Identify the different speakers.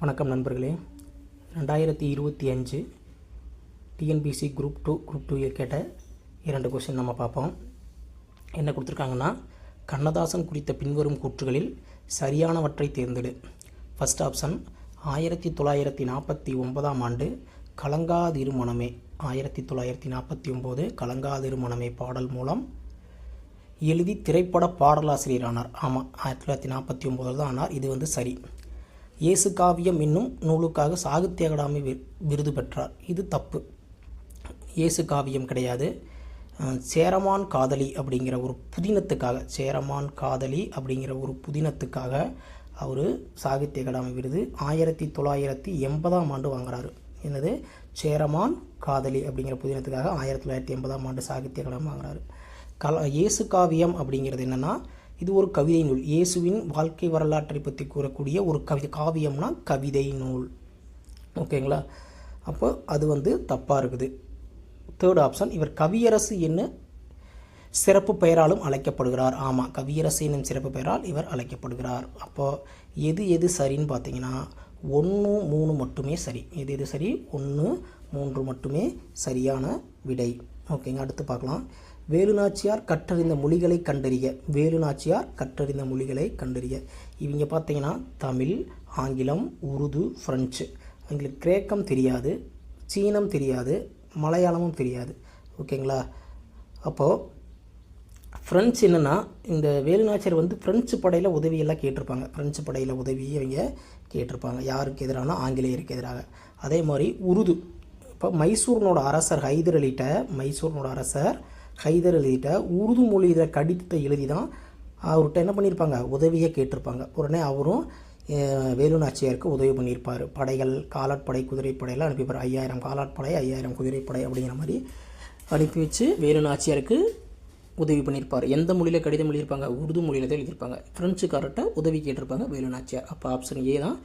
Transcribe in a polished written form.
Speaker 1: வணக்கம் நண்பர்களே. 2025 TNPSC group 2 கேட்ட 2 கொஸ்டின் நம்ம பார்ப்போம். என்ன கொடுத்துருக்காங்கன்னா, கண்ணதாசன் குறித்த பின்வரும் கூற்றுகளில் சரியானவற்றை தேர்ந்தெடு. ஃபர்ஸ்ட் ஆப்ஷன், 1949ஆம் ஆண்டு கலங்காதிரு மனமே 1949 கலங்காதிரு மனமே பாடல் மூலம் எழுதி திரைப்பட பாடலாசிரியரானார். ஆமாம், 1949 தான் ஆனார். இது சரி. இயேசு காவியம் என்னும் நூலுக்காக சாகித்ய அகாடமி விருது பெற்றார். இது தப்பு. இயேசு காவியம் கிடையாது. சேரமான் காதலி அப்படிங்கிற ஒரு புதினத்துக்காக அவர் சாகித்ய அகாடமி விருது 1980ஆம் ஆண்டு வாங்குறாரு. என்னது? சேரமான் காதலி அப்படிங்கிற புதினத்துக்காக 1980ஆம் ஆண்டு சாகித்ய அகாடமி வாங்குறாரு. இயேசு காவியம் அப்படிங்கிறது என்னென்னா, இது ஒரு கவிதை நூல். இயேசுவின் வாழ்க்கை வரலாற்றை பற்றி கூறக்கூடிய ஒரு காவியம்னா கவிதை நூல். ஓகேங்களா? அப்போ அது தப்பாக இருக்குது. தேர்ட் ஆப்ஷன், இவர் கவியரசு என்ன சிறப்பு பெயராலும் அழைக்கப்படுகிறார். ஆமாம், கவியரசு என்னும் சிறப்பு பெயரால் இவர் அழைக்கப்படுகிறார். அப்போது எது சரின்னு பார்த்தீங்கன்னா 1, 3 மட்டுமே சரி. எது சரி? 1, 3 மட்டுமே சரியான விடை. ஓகேங்க, அடுத்து பார்க்கலாம். வேலுநாச்சியார் கற்றறிந்த மொழிகளை கண்டறிய. இவங்க பார்த்தீங்கன்னா தமிழ், ஆங்கிலம், உருது, ஃப்ரெஞ்சு. அவங்களுக்கு கிரேக்கம் தெரியாது, சீனம் தெரியாது, மலையாளமும் தெரியாது. ஓகேங்களா? அப்போது ஃப்ரெஞ்சு என்னென்னா, இந்த வேலுநாச்சியார் ஃப்ரெஞ்சு படையில் உதவியெல்லாம் கேட்டிருப்பாங்க. ஃப்ரெஞ்சு படையில் உதவியை அவங்க கேட்டிருப்பாங்க. யாருக்கு எதிரான? ஆங்கிலேயருக்கு எதிராக. அதே மாதிரி உருது. இப்போ மைசூர்னோட அரசர் ஹைதர் அலிகிட்ட உருது மொழியில் கடிதத்தை எழுதி தான் அவர்கிட்ட என்ன பண்ணியிருப்பாங்க? உதவியை கேட்டிருப்பாங்க. உடனே அவரும் வேலுநாச்சியாருக்கு உதவி பண்ணியிருப்பார். படைகள், காலாட்படை, குதிரைப்படையெல்லாம் அனுப்பிப்பார். 5000 காலாட்படை, 5000 குதிரைப்படை அப்படிங்கிற மாதிரி அனுப்பி வச்சு வேலுநாச்சியாருக்கு உதவி பண்ணியிருப்பார். எந்த மொழியில் கடிதம் எழுதியிருப்பாங்க? உருது மொழியில் தான் எழுதியிருப்பாங்க. ஃப்ரெஞ்சுக்காரர்கிட்ட உதவி கேட்டிருப்பாங்க வேலுநாச்சியார். அப்போ ஆப்ஷன் ஏ தான்